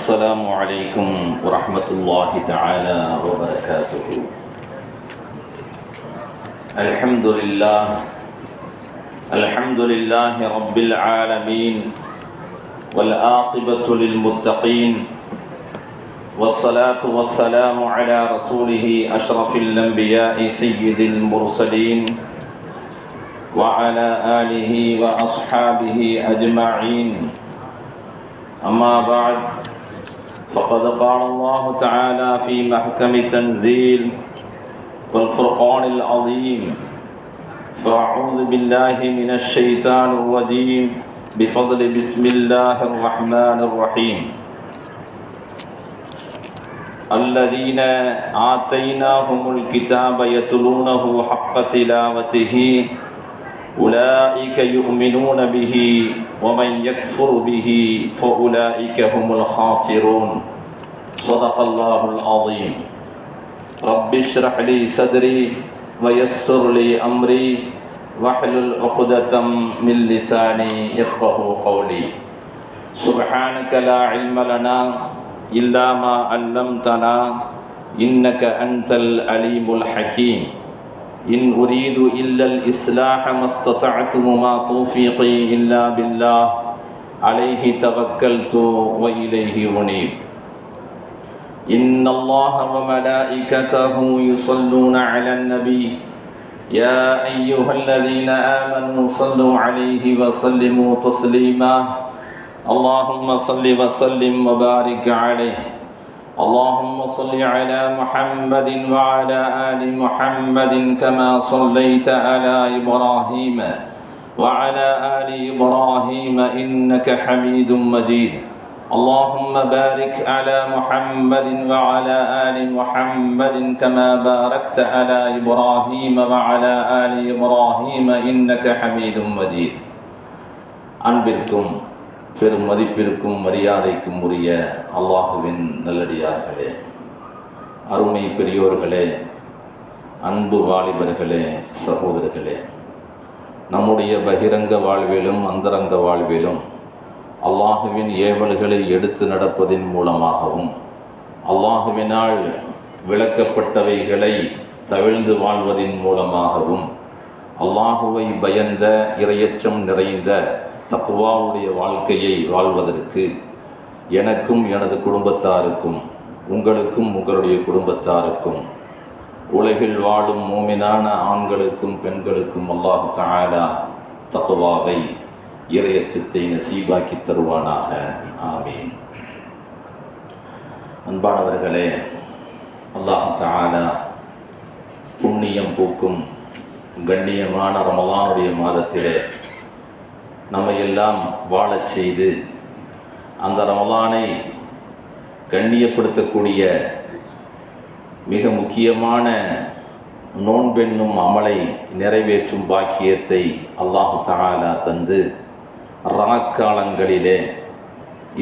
السلام عليكم ورحمة الله تعالى وبركاته. الحمد لله رب العالمين، والعاقبة للمتقين، والصلاة والسلام على رسوله أشرف الأنبياء سيد المرسلين وعلى آله وأصحابه أجمعين. أما بعد، فقد قال الله تعالى في محكم التنزيل والفرقان العظيم: فأعوذ بالله من الشيطان الرجيم بفضل بسم الله الرحمن الرحيم. الذين آتيناهم الكتاب يتلونه حق تلاوته أولئك يؤمنون به ومن يكفر به فأولئك هم الخاسرون. صدق الله العظيم. رب اشرح لي صدري ويسر لي أمري واحلل عقدة من لساني يفقه قولي. سبحانك لا علم لنا إلا ما علمتنا إنك أنت العليم الحكيم. إن أريد إلا الإصلاح ما استطعت وما توفيقي إلا بالله عليه توكلت وإليه أنيب. إن الله وملائكته يصلون على النبي يا أيها الذين آمنوا صلوا عليه وسلموا تسليما. اللهم صل وسلم وبارك عليه. اللهم صل على محمد وعلى آل محمد كما صليت على إبراهيم وعلى آل إبراهيم إنك حميد مجيد. اللهم بارك على محمد وعلى آل محمد كما باركت على إبراهيم وعلى آل إبراهيم إنك حميد مجيد. அன்பிற்கும் பெரும் மதிப்பிற்கும் மரியாதைக்கும் உரிய அல்லாஹுவின் நல்லடியார்களே, அருமை பெரியோர்களே, அன்பு வாலிபர்களே, சகோதரர்களே, நம்முடைய பகிரங்க வாழ்விலும் அந்தரங்க வாழ்விலும் அல்லாஹுவின் ஏவல்களை எடுத்து நடப்பதின் மூலமாகவும் அல்லாஹுவினால் விளக்கப்பட்டவைகளை தவிழ்ந்து வாழ்வதின் மூலமாகவும் அல்லாஹுவை பயந்த இரையச்சம் நிறைந்த தக்வாவுடைய வாழ்க்கையை வாழ்வதற்கு எனக்கும் எனது குடும்பத்தாருக்கும் உங்களுக்கும் உங்களுடைய குடும்பத்தாருக்கும் உலகில் வாழும் மூமினான ஆண்களுக்கும் பெண்களுக்கும் அல்லாஹ் தஆலா தக்வாவை இறையச்சத்தை நசீபாக்கி தருவானாக. ஆமீன். அன்பானவர்களே, அல்லாஹ் தஆலா புண்ணியம் பூக்கும் கண்ணியமான ரமலானுடைய மாதத்திலே நம்மையெல்லாம் வாழச் செய்து அந்த ரமலானை கண்ணியப்படுத்தக்கூடிய மிக முக்கியமான நோன்பென்னும் அமலை நிறைவேற்றும் பாக்கியத்தை அல்லாஹு தஆலா தந்து ராக்காலங்களிலே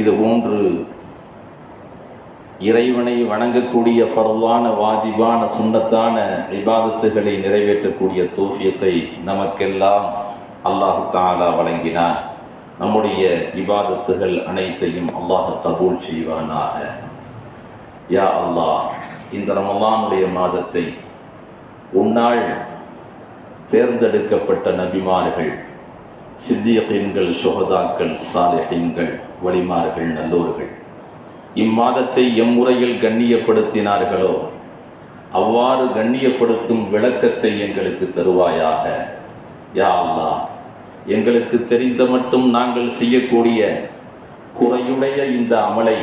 இது போன்று இறைவனை வணங்கக்கூடிய ஃபர்லான வாஜிபான சுன்னத்தான இபாதத்துகளை நிறைவேற்றக்கூடிய தௌஃபீத்தை நமக்கெல்லாம் அல்லாஹு தஆலா வழங்கினான். நம்முடைய இபாதத்துகள் அனைத்தையும் அல்லாஹ் கபூல் செய்வானாக. யா அல்லாஹ், இந்த ரமலானுடைய மாதத்தை உன்னால் தேர்ந்தெடுக்கப்பட்ட நபிமார்கள், சித்தியகீன்கள், சுஹதாக்கள், சாலிஹீன்கள், வலிமார்கள், நல்லோர்கள் இம்மாதத்தை எம்முறையில் கண்ணியப்படுத்தினார்களோ அவ்வாறு கண்ணியப்படுத்தும் விளக்கத்தை எங்களுக்கு தருவாயாக. யா அல்லாஹ், எங்களுக்கு தெரிந்த மட்டும் நாங்கள் செய்யக்கூடிய குறையுடைய இந்த அமலை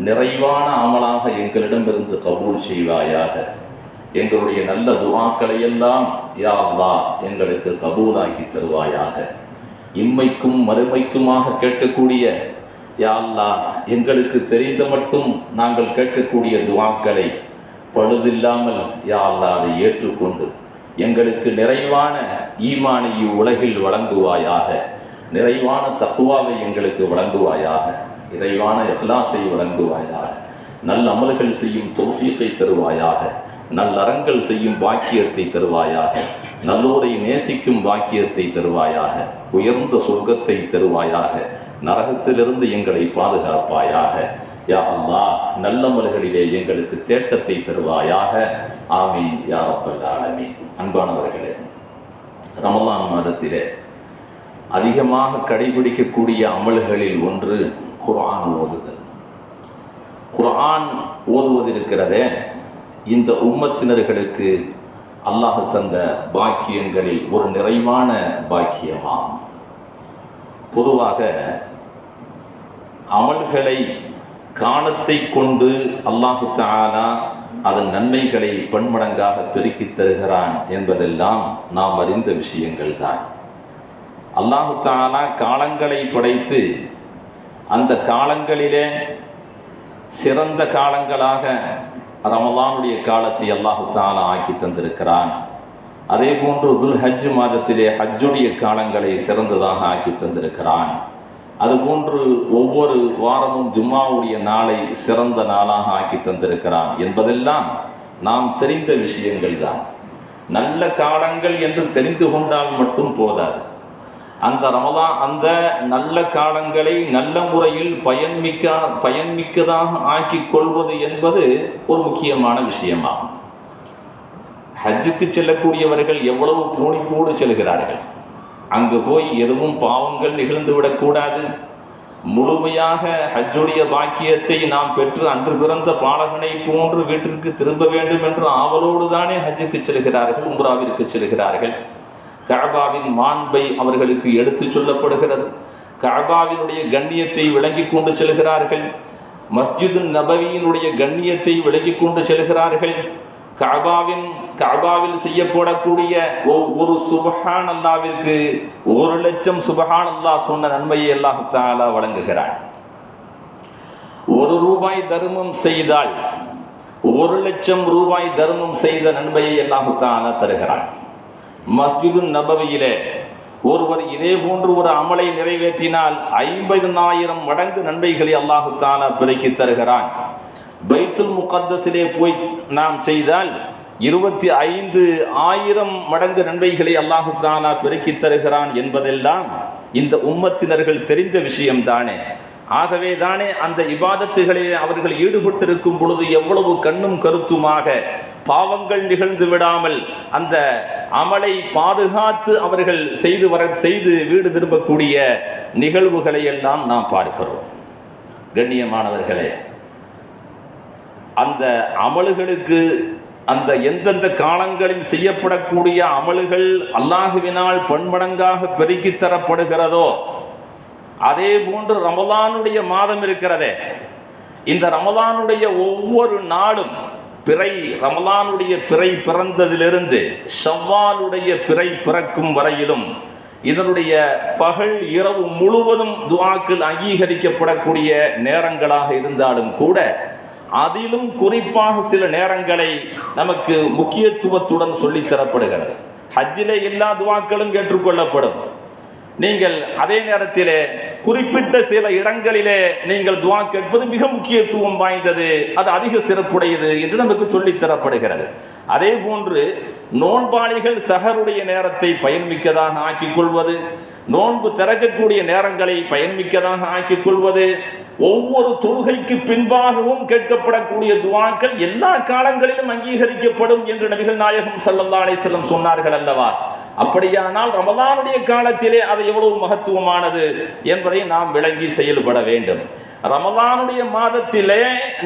நிறைவான அமலாக எங்களிடமிருந்து கபூல் செய்வாயாக. எங்களுடைய நல்ல துஆக்களை எல்லாம் யா அல்லாஹ் எங்களுக்கு கபூலாக்கி தருவாயாக. இம்மைக்கும் மறுமைக்குமாக கேட்கக்கூடிய யா அல்லாஹ் எங்களுக்கு தெரிந்த மட்டும் நாங்கள் கேட்கக்கூடிய துஆக்களை பழுதில்லாமல் யா அல்லாஹ் அதை ஏற்றுக்கொண்டு எங்களுக்கு நிறைவான ஈமானை உலகில் வழங்குவாயாக. நிறைவான தக்வாவை எங்களுக்கு வழங்குவாயாக. நிறைவான இஹ்லாஸை வழங்குவாயாக. நல்ல அமல்கள் செய்யும் தௌஃபீக்கை தருவாயாக. நல்லறங்கள் செய்யும் பாக்கியத்தை தருவாயாக. நல்லோரை நேசிக்கும் பாக்கியத்தை தருவாயாக. உயர்ந்த சொர்க்கத்தை தருவாயாக. நரகத்திலிருந்து எங்களை பாதுகாப்பாயாக. யா அல்லாஹ், நல்லமல்களிலே எங்களுக்கு தேட்டத்தை தருவாயாக. ஆமீன் யா ரப்பல் ஆலமீன். அன்பானவர்களே, ரமலான் மாதத்திலே அதிகமாக கடைபிடிக்கக்கூடிய அமல்களில் ஒன்று குர்ஆன் ஓதுதல். குர்ஆன் ஓதுவதிருக்கிறதே, இந்த உம்மத்தினர்களுக்கு அல்லாஹ் தந்த பாக்கியங்களில் ஒரு நிறைவான பாக்கியமாகும். பொதுவாக அமல்களை காலத்தை கொண்டு அல்லாஹு தஆலா அதன் நன்மைகளை பன்மடங்காக பெருக்கித் தருகிறான் என்பதெல்லாம் நாம் அறிந்த விஷயங்கள் தான். அல்லாஹு தஆலா காலங்களை படைத்து அந்த காலங்களிலே சிறந்த காலங்களாக ரமலானுடைய காலத்தை அல்லாஹு தஆலா ஆக்கி தந்திருக்கிறான். அதே போன்று துல் ஹஜ் மாதத்திலே ஹஜ்ஜுடைய காலங்களை சிறந்ததாக ஆக்கி தந்திருக்கிறான். அதுபோன்று ஒவ்வொரு வாரமும் ஜும்மாவுடைய நாளை சிறந்த நாளாக ஆக்கி தந்திருக்கிறான் என்பதெல்லாம் நாம் தெரிந்த விஷயங்கள் தான். நல்ல காலங்கள் என்று தெரிந்து கொண்டால் மட்டும் போதாது. அந்த ரமலான் அந்த நல்ல காலங்களை நல்ல முறையில் பயன்மிக்கதாக ஆக்கி கொள்வது என்பது ஒரு முக்கியமான விஷயமாகும். ஹஜ்ஜுக்கு செல்லக்கூடியவர்கள் எவ்வளவு பூணிப்போடு செல்கிறார்கள். அங்கு போய் எதுவும் பாவங்கள் நிகழ்ந்து விடக்கூடாது. முழுமையாக ஹஜ்ஜுடைய பாக்கியத்தை நாம் பெற்று அன்று பிறந்த பாலகனை போன்று வீட்டிற்கு திரும்ப வேண்டும் என்று ஆவலோடு தானே ஹஜ்ஜுக்கு செல்கிறார்கள், உம்ராவிற்கு செல்கிறார்கள். கஅபாவின் மாண்பை அவர்களுக்கு எடுத்து சொல்லப்படுகிறது. கஅபாவினுடைய கண்ணியத்தை விளங்கி கொண்டு செல்கிறார்கள். மஸ்ஜிது நபவியினுடைய கண்ணியத்தை விளங்கி கொண்டு செல்கிறார்கள். கஅபாவில் செய்யப்படக்கூடிய ஒரு சுபஹான் அல்லாவிற்கு 1,00,000 சுபஹான் அல்லாஹ் சொன்ன நன்மையை அல்லாஹ் தஆலா வழங்குகிறான். ₹1 தர்மம் செய்தால் 1,00,000 தர்மம் செய்த நன்மையை அல்லாஹ் தஆலா தருகிறான். மஸ்ஜிது நபவியிலே ஒருவர் இதே போன்று ஒரு அமலை நிறைவேற்றினால் 50,000 மடங்கு நன்மைகளை அல்லாஹ் தஆலா பெருக்கி தருகிறான். பைத்துல் முகத்தஸிலே போய் நாம் செய்தால் 25,000 மடங்கு நன்மைகளை அல்லாஹ் தஆலா பெருக்கி தருகிறான் என்பதெல்லாம் இந்த உம்மத்தினர்கள் தெரிந்த விஷயம்தானே. ஆகவே தானே அந்த இபாதத்துகளில் அவர்கள் ஈடுபட்டிருக்கும் பொழுது எவ்வளவு கண்ணும் கருத்துமாக பாவங்கள் நிகழ்ந்து விடாமல் அந்த அமலை பாதுகாத்து அவர்கள் செய்து வீடு திரும்பக்கூடிய நிகழ்வுகளை எல்லாம் நாம் பார்க்கிறோம். கண்ணியமானவர்களே, அந்த அமல்களுக்கு அந்த எந்தெந்த காலங்களில் செய்யப்படக்கூடிய அமல்கள் அல்லாஹுவினால் பன்மடங்காக பெருக்கித் தரப்படுகிறதோ அதே போன்று ரமலானுடைய மாதம் இருக்கிறதே, இந்த ரமலானுடைய ஒவ்வொரு நாளும் ரமலானுடைய பிறை பிறந்ததிலிருந்து ஷவ்வாலுடைய பிறை பிறக்கும் வரையிலும் இதனுடைய பகல் இரவு முழுவதும் துஆக்கள் அங்கீகரிக்கப்படக்கூடிய நேரங்களாக இருந்தாலும் கூட அதிலும் குறிப்பாக சில நேரங்களை நமக்கு முக்கியத்துவத்துடன் சொல்லித் தரப்படுகிறது. ஹஜ்ஜிலே எல்லா துஆக்களும் ஏற்றுக்கொள்ளப்படும். நீங்கள் அதே நேரத்திலே குறிப்பிட்ட சில இடங்களிலே நீங்கள் துஆ கேட்பது மிக முக்கியத்துவம் வாய்ந்தது, அது அதிக சிறப்புடையது என்று நமக்கு சொல்லித் தரப்படுகிறது. அதே போன்று நோன்பாளிகள் சஹருடைய நேரத்தை பயன்மிக்கதாக ஆக்கிக் கொள்வது, நோன்பு திறக்கக்கூடிய நேரங்களை பயன்மிக்கதாக ஆக்கிக் கொள்வது, ஒவ்வொரு தொழுகைக்கு பின்பாகவும் கேட்கப்படக்கூடிய துஆக்கள் எல்லா காலங்களிலும் அங்கீகரிக்கப்படும் என்று நபிகள் நாயகம் ஸல்லல்லாஹு அலைஹி வஸல்லம் சொன்னார்கள் அல்லவா? அப்படியானால் ரமலானுடைய காலத்திலே அது எவ்வளவு மகத்துவமானது என்பதை நாம் விளங்கி செயல்பட வேண்டும். ரமலானுடைய மாதத்திலே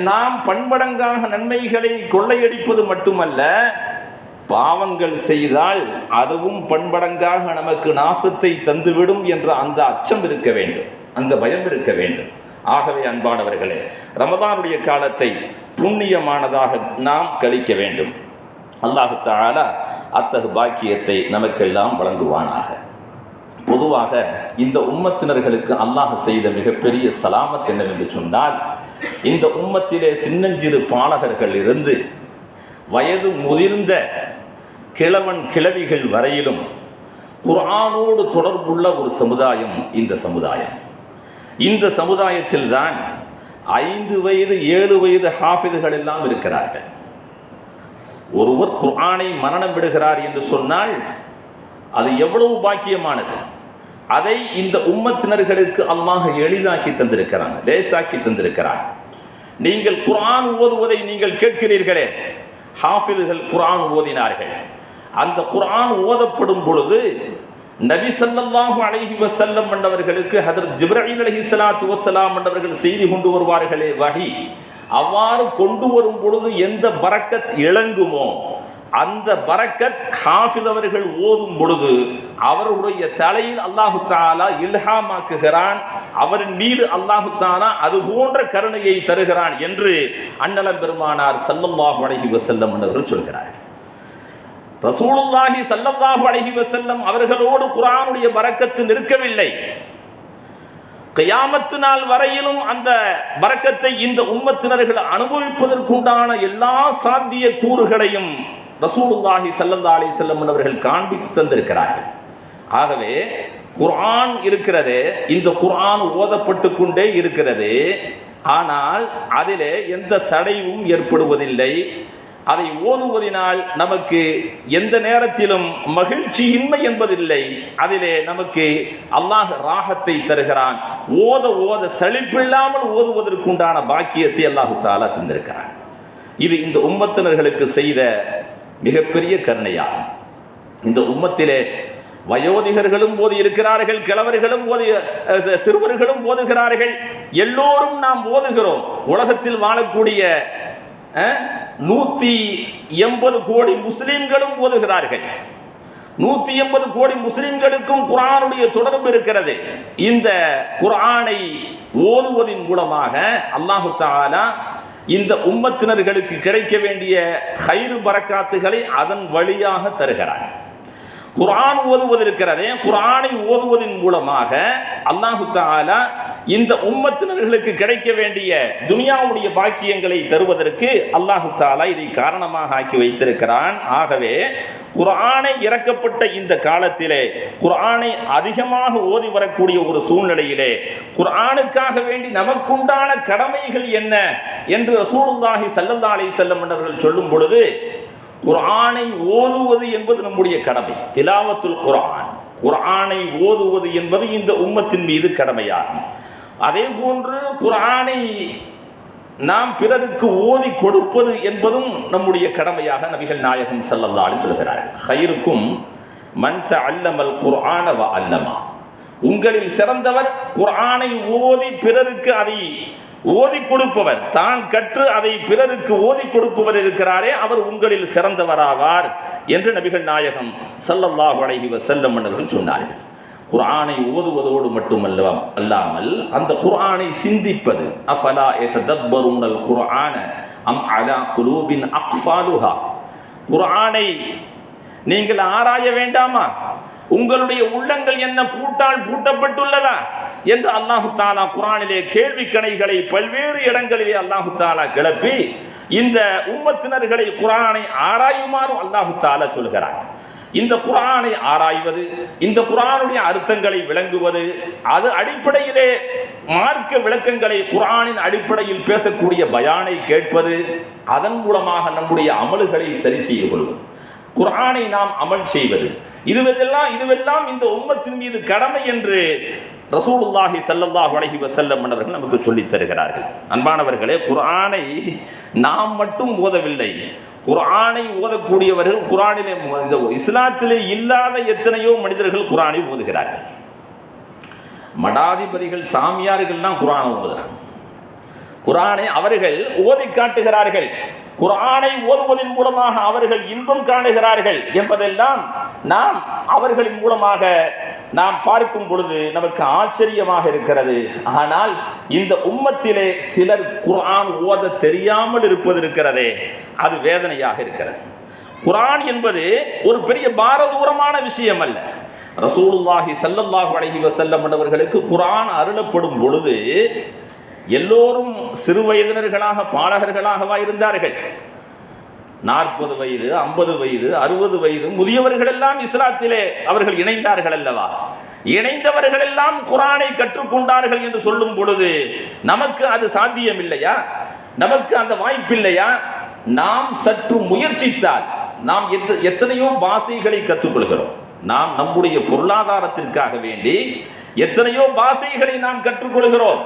நாம் பன்மடங்காக நன்மைகளை கொள்ளையடிப்பது மட்டுமல்ல, பாவங்கள் செய்தால் அதுவும் பன்மடங்காக நமக்கு நாசத்தை தந்துவிடும் என்ற அந்த அச்சம் இருக்க வேண்டும், அந்த பயம் இருக்க வேண்டும். ஆகவே அன்பானவர்களே, ரமலானுடைய காலத்தை புண்ணியமானதாக நாம் கழிக்க வேண்டும். அல்லாஹ் தஆலா அத்தகு பாக்கியத்தை நமக்கெல்லாம் வழங்குவானாக. பொதுவாக இந்த உம்மத்தினர்களுக்கு அல்லாஹ் செய்த மிகப்பெரிய சலாமத் என்னவென்று சொன்னால், இந்த உம்மத்திலே சின்னஞ்சிறு பாலகர்கள் இருந்து வயது முதிர்ந்த கிழவன் கிழவிகள் வரையிலும் குர்ஆனோடு தொடர்புள்ள ஒரு சமுதாயம் இந்த சமுதாயம். இந்த சமுதாயத்தில் தான் 5 வயது 7 வயது ஹாஃபிதுகள் எல்லாம் இருக்கிறார்கள். ஒருவர் குர்ஆனை மனனம் விடுகிறார் என்று சொன்னால் அது எவ்வளவு பாக்கியமானது. அதை இந்த உம்மத்தினர்களுக்கு அல்லாஹ் எளிதாக்கி தந்திருக்கிறான், லேசாக்கி தந்திருக்கிறான். நீங்கள் குர்ஆன் ஓதுவதை நீங்கள் கேட்கிறீர்களே, ஹாஃபிதுகள் குர்ஆன் ஓதினார்கள். அந்த குர்ஆன் ஓதப்படும் பொழுது நபி ஸல்லல்லாஹு அலைஹி வஸல்லம் என்பவர்களுக்கு ஹஜ்ரத் ஜிப்ரீல் அலைஹிஸ்ஸலாத்து வஸ்ஸலாம் என்பவர்கள் செய்தி கொண்டு வருவார்களே வஹி, அவ்வாறு கொண்டு வரும் பொழுது எந்த பரக்கத் இளங்குமோ அந்த பரக்கத் ஹாஃபிஸ் அவர்கள் ஓதும் பொழுது அவருடைய தலையில் அல்லாஹு தஆலா இல்ஹாமாக்குகிறான், அவரின் மீது அல்லாஹு தஆலா அது போன்ற கருணையை தருகிறான் என்று அன்னலம் பெருமானார் ஸல்லல்லாஹு அலைஹி வஸல்லம் அவர்கள் சொல்கிறார்கள். ரசூலுல்லாஹி ஸல்லல்லாஹு அலைஹி வஸல்லம் அவர்களோடு குர்ஆனுடைய பரக்கத்து நிற்கவில்லை. கியாமத்து நாள் வரையிலும் அந்த பரக்கத்தை இந்த உம்மத்தினர்கள் அனுபவிப்பதற்குண்டான எல்லா சாத்திய கூறுகளையும் ரசூலுல்லாஹி ஸல்லல்லாஹு அலைஹி வஸல்லம் அவர்கள் காண்பித்து தந்திருக்கிறார்கள். ஆகவே குர்ஆன் இருக்கிறது, இந்த குர்ஆன் ஓதப்பட்டு கொண்டே இருக்கிறது. ஆனால் அதிலே எந்த சடைவும் ஏற்படுவதில்லை. அதை ஓதுவதினால் நமக்கு எந்த நேரத்திலும் மகிழ்ச்சியின்மை என்பதில்லை. அதிலே நமக்கு அல்லாஹ் ராகத்தை தருகிறான். ஓத ஓத சலிப்பில்லாமல் ஓதுவதற்குண்டான பாக்கியத்தை அல்லாஹு தஆலா தந்திருக்கிறான். இது இந்த உம்மத்தினர்களுக்கு செய்த மிகப்பெரிய கருணையாகும். இந்த உம்மத்திலே வயோதிகர்களும் ஓதி இருக்கிறார்கள், கிழவர்களும் ஓதி, சிறுவர்களும் ஓதுகிறார்கள். எல்லோரும் நாம் ஓதுகிறோம். உலகத்தில் வாழக்கூடிய 180 கோடி முஸ்லிம்களும் ஓதுகிறார்கள். 180 கோடி முஸ்லிம்களுக்கும் குர்ஆனுடைய தொடர்பு இருக்கிறது. இந்த குர்ஆனை ஓதுவதின் மூலமாக அல்லாஹு தஆலா இந்த உம்மத்தினர்களுக்கு கிடைக்க வேண்டிய ஹைரு பரக்காத்துகளை அதன் வழியாக தருகிறார். குர்ஆன் ஓதுவது இருக்கிறதே, குர்ஆனை ஓதுவதன் மூலமாக அல்லாஹு தஆலா இந்த உம்மத்தினர்களுக்கு கிடைக்க வேண்டிய துனியாவுடைய பாக்கியங்களை தருவதற்கு அல்லாஹு தஆலா இதை காரணமாக ஆக்கி வைத்திருக்கிறான். ஆகவே குர்ஆனை இறக்கப்பட்ட இந்த காலத்திலே குர்ஆனை அதிகமாக ஓதி வரக்கூடிய ஒரு சூழ்நிலையிலே குர்ஆனுக்காக வேண்டி நமக்குண்டான கடமைகள் என்ன என்று ரசூலுல்லாஹி ஸல்லல்லாஹு அலைஹி வஸல்லம் அவர்கள் சொல்லும் பொழுது, குர்ஆனை ஓதுவது என்பது நம்முடைய கடமை. திலாவத்துல் குர்ஆன், குர்ஆனை ஓதுவது என்பது இந்த உம்மத்தின் மீது கடமையாகும். அதே போன்று குர்ஆனை நாம் பிறருக்கு ஓதி கொடுப்பது என்பதும் நம்முடைய கடமையாக நபிகள் நாயகம் ஸல்லல்லாஹு அலைஹி சொல்கிறார்கள். ஹைருக்கும் மன் தஅல்லமல் குர்ஆன வ அல்லமா, உங்களில் சிறந்தவர் குர்ஆனை ஓதி பிறருக்கு அதை ஓதி கொடுப்பவர், தான் கற்று அதை பிறருக்கு ஓதி கொடுப்பவர் இருக்கிறாரே அவர் உங்களில் சிறந்தவராவார் என்று நபிகள் நாயகம் ஸல்லல்லாஹு அலைஹி வஸல்லம் அவர்கள் சொன்னார்கள். குர்ஆனை ஓதுவதோடு மட்டுமல்லாமல் அந்த குர்ஆனை சிந்திப்பது, அஃபலா யததப்பருனல் குர்ஆன அம் அலா குலூபின் அக்ஃபாலுஹா, குர்ஆனை நீங்கள் ஆராய வேண்டாமா? உங்களுடைய உள்ளங்கள் என்ன பூட்டால் பூட்டப்பட்டுள்ளதா என்று அல்லாஹு தஆலா குர்ஆனிலே கேள்வி கணைகளை பல்வேறு இடங்களிலே அல்லாஹு தஆலா கிளப்பி இந்த உம்மத்தினர்களை குர்ஆனை ஆராயுமாறு அல்லாஹு தஆலா சொல்கிறார். இந்த குர்ஆனை ஆராய்வது, இந்த குர்ஆனுடைய அர்த்தங்களை விளங்குவது, அது அடிப்படையிலே மார்க்க விளக்கங்களை குர்ஆனின் அடிப்படையில் பேசக்கூடிய பயானை கேட்பது, அதன் மூலமாக நம்முடைய அமல்களை சரி செய்து கொள்வது, குர்ஆனை நாம் அமல் செய்வது, இதுவெல்லாம் இந்த உம்மத்தின் மீது கடமை என்று ரசூலுல்லாஹி ஸல்லல்லாஹு அலைஹி வஸல்லம் அவர்கள் நமக்கு சொல்லித் தருகிறார்கள். அன்பானவர்களே, குர்ஆனை நாம் மட்டும் ஓதவில்லை, குர்ஆனை ஓதக்கூடியவர்கள், குர்ஆனிலே இந்த இஸ்லாத்திலே இல்லாத எத்தனையோ மனிதர்கள் குர்ஆனை ஓதுகிறார்கள். மடாதிபதிகள், சாமியார்கள்லாம் குர்ஆனை ஓதுகிறாங்க. குர்ஆனை அவர்கள் ஓதி காட்டுகிறார்கள். குர்ஆனை ஓதுவதன் மூலமாக அவர்கள் இன்பம் காணுகிறார்கள் என்பதெல்லாம் நாம் அவர்களின் மூலமாக நாம் பார்க்கும் பொழுது நமக்கு ஆச்சரியமாக இருக்கிறது. ஆனால் இந்த உம்மத்திலே சிலர் குர்ஆன் ஓத தெரியாமல் இருப்பது இருக்கிறதே, அது வேதனையாக இருக்கிறது. குர்ஆன் என்பது ஒரு பெரிய பாரதூரமான விஷயம் அல்ல. ரசூலுல்லாஹி ஸல்லல்லாஹு அலைஹி வஸல்லம் அவர்களுக்கு குர்ஆன் அருளப்படும் பொழுது எல்லோரும் சிறு வயதினர்களாக பாடகர்களாகவா இருந்தார்கள். 40 வயது, 50 வயது, 60 வயது முதியவர்கள் எல்லாம் இஸ்லாத்திலே அவர்கள் இணைந்தார்கள் அல்லவா? இணைந்தவர்கள் எல்லாம் குர்ஆனை கற்றுக்கொண்டார்கள் என்று சொல்லும் பொழுது நமக்கு அது சாத்தியம் இல்லையா? நமக்கு அந்த வாய்ப்பில்லையா? நாம் சற்று முயற்சித்தால் நாம் எத்தனையோ பாஷைகளை கற்றுக்கொள்கிறோம். நாம் நம்முடைய பொருளாதாரத்திற்காக வேண்டி எத்தனையோ பாஷைகளை நாம் கற்றுக்கொள்கிறோம்,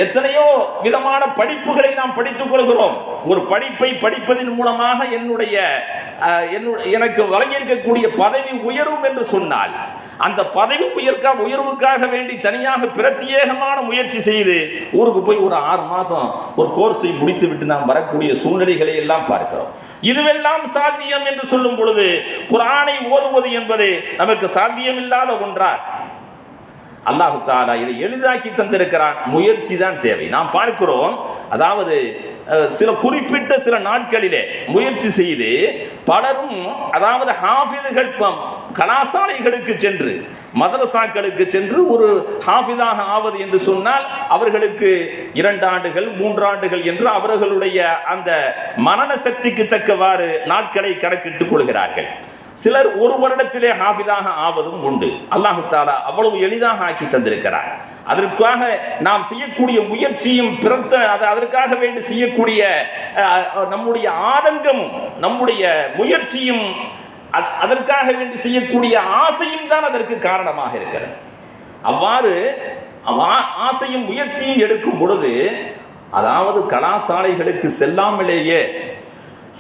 எத்தனையோ விதமான படிப்புகளை நாம் படித்துக் கொள்கிறோம். ஒரு படிப்பை படிப்பதன் மூலமாக எனக்கு வழங்கியிருக்கக்கூடிய பதவி உயரும் என்று சொன்னால், அந்த பதவி உயர்வுக்காக வேண்டி தனியாக பிரத்யேகமான முயற்சி செய்து ஊருக்கு போய் ஒரு 6 மாசம் ஒரு கோர்ஸை முடித்து விட்டு நாம் வரக்கூடிய சூழ்நிலைகளை எல்லாம் பார்க்கிறோம். இதுவெல்லாம் சாத்தியம் என்று சொல்லும் பொழுது குர்ஆனை ஓதுவது என்பது நமக்கு சாத்தியமில்லாத ஒன்றா? அல்லாஹ் தஆலா இதை எளிதாக்கி தந்திருக்கிறான். முயற்சி தான் தேவை. நாம் பார்க்கிறோம், அதாவது சில குறிப்பிட்ட சில நாட்களிலே முயற்சி செய்து பலரும், அதாவது ஹாஃபிதுகள் கலாசாலைகளுக்கு சென்று மதரசாக்களுக்கு சென்று ஒரு ஹாஃபிதாக ஆவது என்று சொன்னால் அவர்களுக்கு 2 ஆண்டுகள் 3 ஆண்டுகள் என்று அவர்களுடைய அந்த மனன சக்திக்கு தக்கவாறு நாட்களை கணக்கிட்டுக் கொள்கிறார்கள். சிலர் 1 வருடத்திலே ஹாஃபிதாக ஆவதும் உண்டு. அல்லாஹ் தஆலா அவ்வளவு எளிதாக ஆக்கி தந்திருக்கிறார். அதற்காக நாம் செய்யக்கூடிய முயற்சியும் அதற்காக வேண்டி செய்யக்கூடிய நம்முடைய ஆதங்கமும் நம்முடைய முயற்சியும் அதற்காக வேண்டி செய்யக்கூடிய ஆசையும் தான் அதற்கு காரணமாக இருக்கிறது. அவ்வாறு ஆசையும் முயற்சியும் எடுக்கும் பொழுது, அதாவது கலாசாலைகளுக்கு செல்லாமலேயே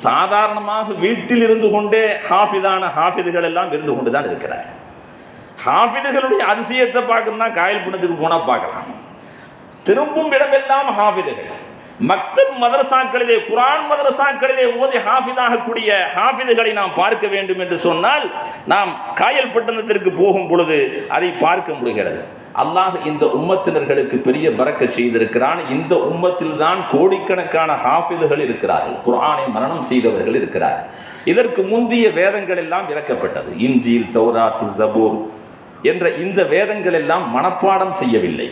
சாதாரணமாக வீட்டில் இருந்து கொண்டே ஹாஃபிதுகள் எல்லாம் இருந்து கொண்டு தான் இருக்கிறார். ஹாஃபிதுகளுடைய அதிசயத்தை பார்க்கணும்னா காயல்புணத்துக்கு போனால் பார்க்கலாம். திரும்பும் இடமெல்லாம் ஹாஃபிதுகள். மக்தப் மதரசாக்களிலே, குர்ஆன் மதரசாக்களிலே ஓதி ஹாஃபிதாகக்கூடிய ஹாஃபிதுகளை நாம் பார்க்க வேண்டும் என்று சொன்னால் நாம் காயல் பட்டணத்திற்கு போகும் பொழுது அதை பார்க்க முடிகிறது. அல்லாஹ் இந்த உம்மத்தினர்களுக்கு பெரிய பரக்கத் செய்திருக்கிறான். இந்த உம்மத்தில் தான் கோடிக்கணக்கான ஹாஃபிதுகள் இருக்கிறார்கள், குர்ஆனை மரணம் செய்தவர்கள் இருக்கிறார்கள். இதற்கு முந்திய வேதங்கள் எல்லாம் இறக்கப்பட்டது. இன்ஜீல், தௌராத், ஜபூர் என்ற இந்த வேதங்கள் எல்லாம் மனப்பாடம் செய்யவில்லை.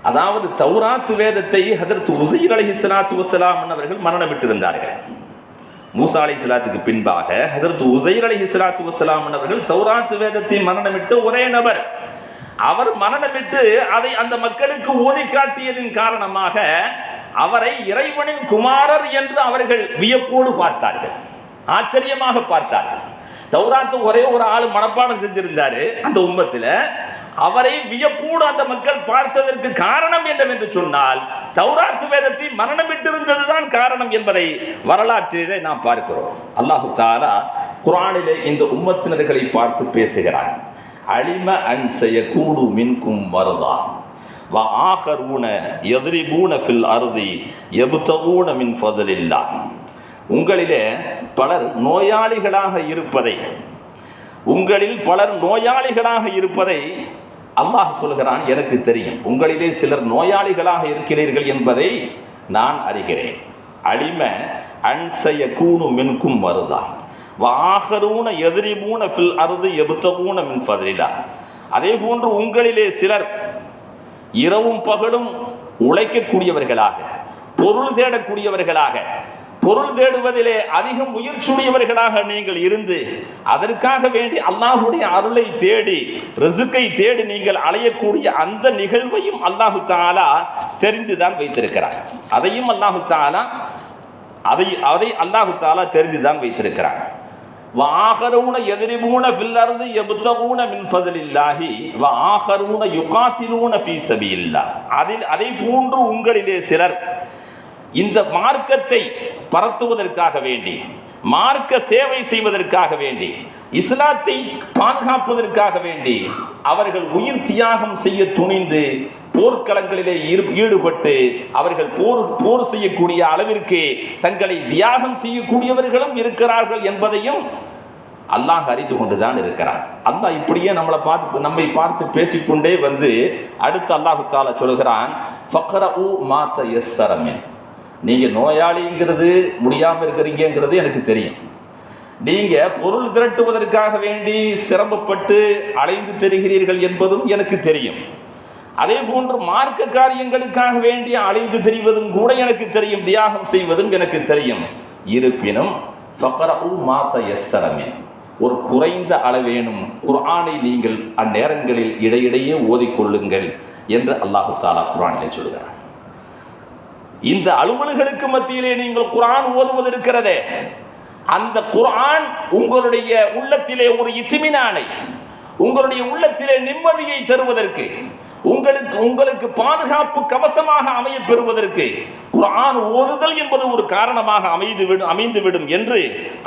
அதாவது தௌராத் வேதத்தை ஹதரத் உஸைர் அலைஹிஸ்ஸலாத்து வஸ்ஸலாம் அவர்கள் மரணமிட்டிருந்தார்கள். மூசா அலைஹிஸ்ஸலாத்துக்கு பின்பாக ஹதரத் உஸைர் அலைஹிஸ்ஸலாத்து வஸ்ஸலாம் அவர்கள் தௌராத் வேதத்தை மரணமிட்ட ஒரே நபர். அவர் மரணமிட்டு அதை அந்த மக்களுக்கு ஓதி காட்டியதின் காரணமாக அவரை இறைவனின் குமாரர் என்று அவர்கள் வியப்போடு பார்த்தார்கள், ஆச்சரியமாக பார்த்தார்கள். தௌராத்து ஒரே ஒரு ஆள் மனப்பாடம் செஞ்சிருந்தாரு அந்த உம்மத்தில். அவரை வியப்போடு அந்த மக்கள் பார்த்ததற்கு காரணம் என்னவென்று சொன்னால் தௌராத்து வேதத்தை மரணமிட்டிருந்ததுதான் காரணம் என்பதை வரலாற்றிலே நாம் பார்க்கிறோம். அல்லாஹ் தஆலா குர்ஆனிலே இந்த உம்மத்தினர்களை பார்த்து பேசுகிறார். அலிம அன் சயகூனு மின்கும் மர்தா வ ஆகரூன யத்ரிபூன ஃபில் அர்தி யப்தகூன மின் ஃபத்லில்லாஹ். உங்களிலே பலர் நோயாளிகளாக இருப்பதை அல்லாஹ் சொல்கிறான், எனக்கு தெரியும். உங்களிலே சிலர் நோயாளிகளாக இருக்கிறீர்கள் என்பதை நான் அறிகிறேன். அலிம அன்சயகூனு மின்கும் மர்தா வாஹரூன யத்ரிபூன ஃபில் அர்தி யப்தகூன மின் ஃபத்லில்லாஹ். அதே போன்று உங்களிலே சிலர் இரவும் பகலும் உழைக்கக்கூடியவர்களாக, பொருள் தேடக்கூடியவர்களாக, பொருள் தேடுவதிலே அதிக முயற்சியுடையவர்களாக நீங்கள் இருந்து அதற்காக வேண்டி அல்லாஹ்வுடைய அருளை தேடி ரிஸ்கை தேடி நீங்கள் அலையக்கூடிய அந்த நிகழ்வையும் அல்லாஹ் தஆலா தெரிந்துதான் வைத்திருக்கிறார். அதையும் அல்லாஹ் தஆலா தெரிந்துதான் வைத்திருக்கிறார். வாஹரூன யத்ரிபூன ஃபில் அர்தி யப்தகூன மின் ஃபத்லில்லாஹி வாஹரூன யுகாத்திலூன ஃபீ சபீலில்லாஹ். அதை போன்று உங்களிலே சிலர் இந்த மார்க்கத்தை பரத்துவதற்காக வேண்டி, மார்க்க சேவை செய்வதற்காக வேண்டி, இஸ்லாத்தை பாதுகாப்பதற்காக வேண்டி அவர்கள் உயிர் தியாகம் செய்ய துணிந்து போர்க்களங்களிலே ஈடுபட்டு அவர்கள் போர் செய்யக்கூடிய அளவிற்கு தங்களை தியாகம் செய்யக்கூடியவர்களும் இருக்கிறார்கள் என்பதையும் அல்லாஹ் அறிந்து கொண்டுதான் இருக்கிறான். அல்லாஹ் இப்படியே நம்மை பார்த்து பேசிக்கொண்டே வந்து அடுத்து அல்லாஹ் தஆலா சொல்கிறான், ஃபக்ரஉ மா தயஸ்ஸர மின். நீங்கள் நோயாளிங்கிறது முடியாமல் இருக்கிறீங்கிறது எனக்கு தெரியும். நீங்கள் பொருள் திரட்டுவதற்காக வேண்டி சிரமப்பட்டு அலைந்து தெரிகிறீர்கள் என்பதும் எனக்கு தெரியும். அதே போன்று மார்க்க காரியங்களுக்காக வேண்டி அலைந்து தெரிவதும் கூட எனக்கு தெரியும், தியாகம் செய்வதும் எனக்கு தெரியும். இருப்பினும் ஃபக்ரஉ மா தயஸ்ஸர மின், ஒரு குறைந்த அளவேனும் குர்ஆனை நீங்கள் அந்நேரங்களில் இடையிடையே ஓதிக்கொள்ளுங்கள் என்று அல்லாஹ் தஆலா குர்ஆனிலே சொல்கிறார். இந்த அலுவல்களுக்கு மத்தியிலே நீங்கள் குர்ஆன் ஓதுவது இருக்கிறதே, அந்த குர்ஆன் உங்களுடைய உள்ளத்திலே ஒரு இத்மினானை, உங்களுடைய உள்ளத்திலே நிம்மதியை தருவதற்கு, உங்களுக்கு பாதுகாப்பு கவசமாக அமைய பெறுவதற்கு குர்ஆன் ஓதுதல் என்பது ஒரு காரணமாக அமைந்துவிடும் என்று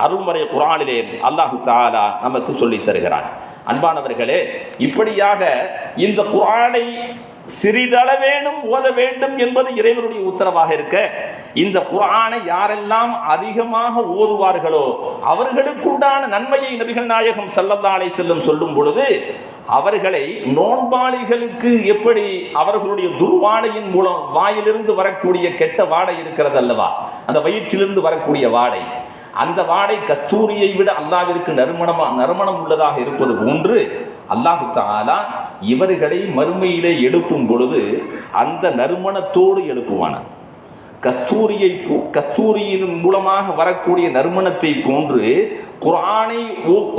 அருள்மறை குர்ஆனிலே அல்லாஹு தஆலா நமக்கு சொல்லித் தருகிறான். அன்பானவர்களே, இப்படியாக இந்த குர்ஆனை சிறிதளவேனும் ஓத வேண்டும் என்பது இறைவனுடைய உத்தரவாக இருக்க, இந்த குர்ஆனை யாரெல்லாம் அதிகமாக ஓதுவார்களோ அவர்களுக்குண்டான நன்மையை நபிகள் நாயகம் ஸல்லல்லாஹு அலைஹி வஸல்லம் சொல்லும் பொழுது, அவர்களை நோன்பாளிகளுக்கு எப்படி அவர்களுடைய துர்வாடையின் மூலம் வாயிலிருந்து வரக்கூடிய கெட்ட வாடை இருக்கிறது அல்லவா, அந்த வயிற்றிலிருந்து வரக்கூடிய வாடை, அந்த வாடை கஸ்தூரியை விட அல்லாஹ்விற்கு நறுமணம் உள்ளதாக இருப்பது போன்று அல்லாஹு தஆலா இவர்களை மறுமையிலே எழுப்பும் பொழுது அந்த நறுமணத்தோடு எழுப்புவான. கஸ்தூரியின் மூலமாக வரக்கூடிய நறுமணத்தை போன்று குர்ஆனை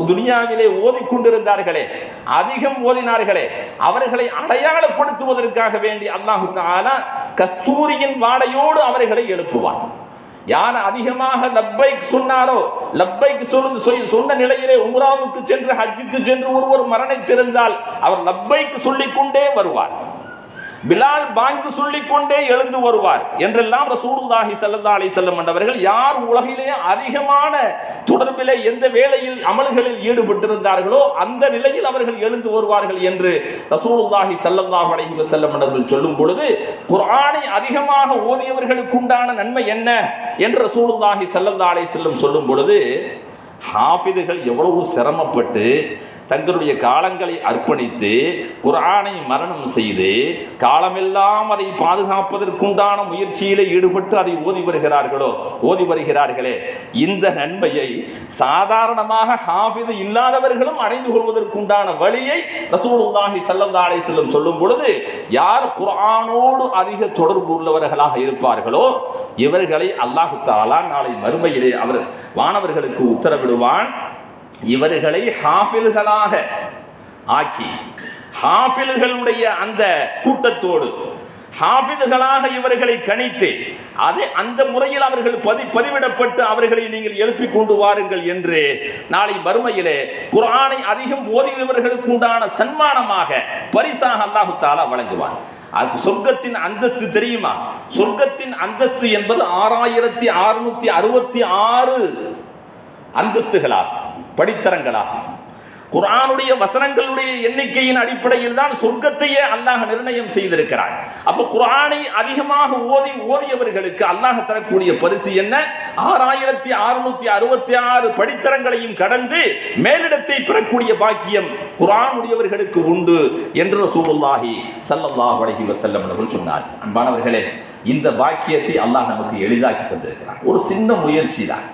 துனியாவிலே ஓதிக்கொண்டிருந்தார்களே, அதிகம் ஓதினார்களே, அவர்களை அடையாளப்படுத்துவதற்காக வேண்டி அல்லாஹு தஆலா கஸ்தூரியின் வாடையோடு அவர்களை எழுப்புவான். யார் அதிகமாக லப்பைக் சொன்னாரோ, லப்பைக் சொன்ன நிலையிலே உம்ராவுக்கு சென்று ஹஜ்ஜுக்கு சென்று ஒருவர் மரணித்திருந்தால் அவர் லப்பைக் சொல்லிக்கொண்டே வருவார். பிலால் பாங்கு சொல்லிக்கொண்டே எழுந்து வருவார் என்றெல்லாம் ரசூலுல்லாஹி ஸல்லல்லாஹு அலைஹி வஸல்லம் அவர்கள் யார் உலகிலே அதிகமான தொடர்பிலே எந்த வேளையில் அமல்களில் ஈடுபட்டிருந்தார்களோ அந்த நிலையில் அவர்கள் எழுந்து வருவார்கள் என்று ரசூலுல்லாஹி ஸல்லல்லாஹு அலைஹி வஸல்லம் அவர்கள் சொல்லும் பொழுது, குர்ஆனை அதிகமாக ஓதியவர்களுக்கு உண்டான நன்மை என்ன என்று ரசூலுல்லாஹி ஸல்லல்லாஹு அலைஹி வஸல்லம் சொல்லும் பொழுது, ஹாஃபிதுகள் எவ்வளவு சிரமப்பட்டு தங்களுடைய காலங்களை அர்ப்பணித்து குர்ஆனை மரணம் செய்து காலமெல்லாம் அதை பாதுகாப்பதற்குண்டான முயற்சியிலே ஈடுபட்டு அதை ஓதி வருகிறார்களே, இந்த நன்மையை சாதாரணமாக ஹாஃபிது இல்லாதவர்களும் அடைந்து கொள்வதற்குண்டான வழியை ரசூலுல்லாஹி ஸல்லல்லாஹு அலைஹி வஸல்லம் சொல்லும் பொழுது, யார் குர்ஆனோடு அதிக தொடர்பு உள்ளவர்களாக இருப்பார்களோ இவர்களை அல்லாஹ் தஆலா நாளை மறுமையிலே அவர் வானவர்களுக்கு உத்தரவிடுவான், இவர்களை ஹாஃபில்களாக ஆக்கி ஹாஃபில்களுடைய அந்த கூட்டத்தோடு ஹாஃபில்களாக இவர்களை கணித்து அந்த முறையில் அவர்கள் பதிவிடப்பட்டு அவர்களை நீங்கள் எழுப்பிக் கொண்டு வாருங்கள் என்று நாளை மறுமையிலே குர்ஆனை அதிகம் ஓதியவர்களுக்கு உண்டான சன்மானமாக பரிசாக அல்லாஹ் தஆலா வழங்குவான். அது சொர்க்கத்தின் அந்தஸ்து தெரியுமா? சொர்க்கத்தின் அந்தஸ்து என்பது 6666 அந்தஸ்துகளா, படித்தரங்களா. குர்ஆனுடைய வசனங்களுடைய எண்ணிக்கையின் அடிப்படையில் தான் சொர்க்கத்தையே அல்லாஹ் நிர்ணயம் செய்திருக்கிறார். அப்போ குர்ஆனை அதிகமாக ஓதியவர்களுக்கு அல்லாஹ் தரக்கூடிய பரிசு என்ன? 6666 படித்தரங்களையும் கடந்து மேலிடத்தை பெறக்கூடிய பாக்கியம் குர்ஆனுடையவர்களுக்கு உண்டு என்று ரசூலுல்லாஹி ஸல்லல்லாஹு அலைஹி வஸல்லம் அவர்கள் சொன்னார். அன்பானவர்களே, இந்த பாக்கியத்தை அல்லாஹ் நமக்கு எளிதாக்கி தந்திருக்கிறார். ஒரு சின்ன முயற்சி தான்.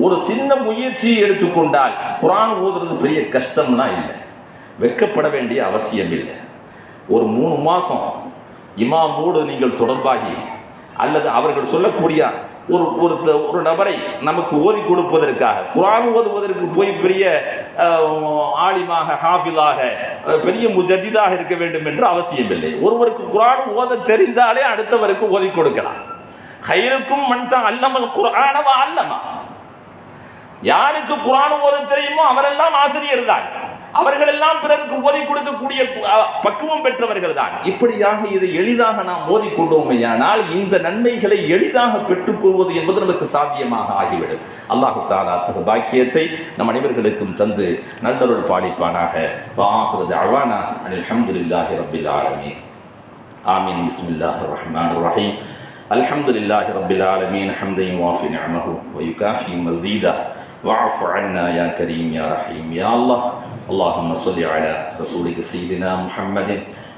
ஒரு சின்ன முயற்சியை எடுத்துக்கொண்டால் குர்ஆன் ஓதுறது பெரிய கஷ்டம்னா இல்லை, வெட்கப்பட வேண்டிய அவசியம் இல்லை. ஒரு 3 மாதம் இமாமோடு நீங்கள் தொடர்பாகி அல்லது அவர்கள் சொல்லக்கூடிய ஒரு நபரை நமக்கு ஓதி கொடுப்பதற்காக குர்ஆன் ஓதுவதற்கு போய் பெரிய ஆலிமாக ஹாஃபிலாக பெரிய முஜத்திதாக இருக்க வேண்டும் என்று அவசியம் இல்லை. ஒருவருக்கு குர்ஆன் ஓத தெரிந்தாலே அடுத்தவருக்கு ஓதி கொடுக்கலாம். ஹைருக்கும் மன் தஅல்லமல் குர்ஆன வ அல்லமா. யாருக்கு குர்ஆன் ஓத தெரியுமோ அவரெல்லாம் ஆசிரியர் தான், அவர்களெல்லாம் பிறருக்கு ஓதி கொடுக்கக்கூடிய பக்குவம் பெற்றவர்கள் தான். இப்படியாக இதை எளிதாக நாம் ஓதி கொண்டோமையானால் இந்த நன்மைகளை எளிதாக பெற்றுக்கொள்வது என்பது நமக்கு சாத்தியமாக ஆகிவிடும். அல்லாஹ் தஆலா அத்தகைய பாக்கியத்தை நம் அனைவர்களுக்கும் தந்து நல்லருள் பாலிப்பானாக. வஆஹிரு தஅவானா அனில் ஹம்துலில்லாஹி ரப்பில் ஆலமீன். ஆமீன். பிஸ்மில்லாஹிர் ரஹ்மானிர் ரஹீம். அல்ஹம்துலில்லாஹி ரப்பில் ஆலமீன் ஹம்தன் யுவாஃபி நிஅமஹு வ யுகாஃபி மஸீதா வஅஃப் அன்னா யா கரீம் யா ரஹீம் யா அல்லாஹ். اللهم صل على رسولك سيدنا محمد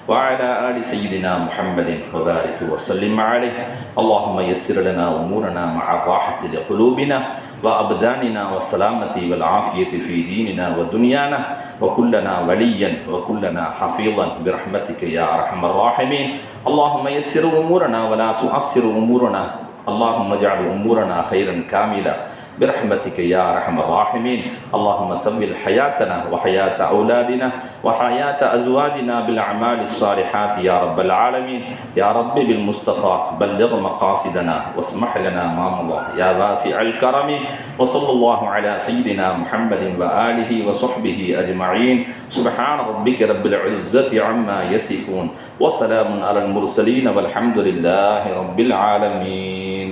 وعلى آل سيدنا محمد وبارك وسلم عليه. اللهم يسر لنا أمورنا مع الراحة لقلوبنا وأبداننا والسلامة والعافية في ديننا ودنيانا وكلنا وليا وكلنا حفيظا برحمتك يا أرحم الراحمين. اللهم يسر أمورنا ولا تعسر أمورنا. اللهم اجعل أمورنا خيرا كاملا برحمتك يا أرحم الراحمين. اللهم طول حياتنا وحياة أولادنا وحياة أزواجنا بالأعمال الصالحات يا رب العالمين. يا رب بالمصطفى بلغ مقاصدنا واسمح لنا ما مضى يا واسع الكرم. وصلى الله على سيدنا محمد وآله وصحبه أجمعين. سبحان ربك رب العزة عما يصفون وسلام على المرسلين والحمد لله رب العالمين.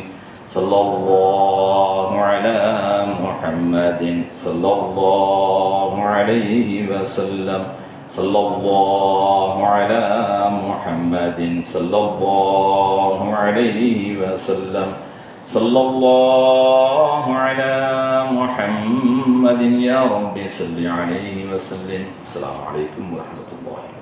صلى الله على محمد صلى الله عليه وسلم. صلى الله على محمد صلى الله عليه وسلم. صلى الله على محمد يا رب صل عليه وسلم. السلام عليكم ورحمة الله.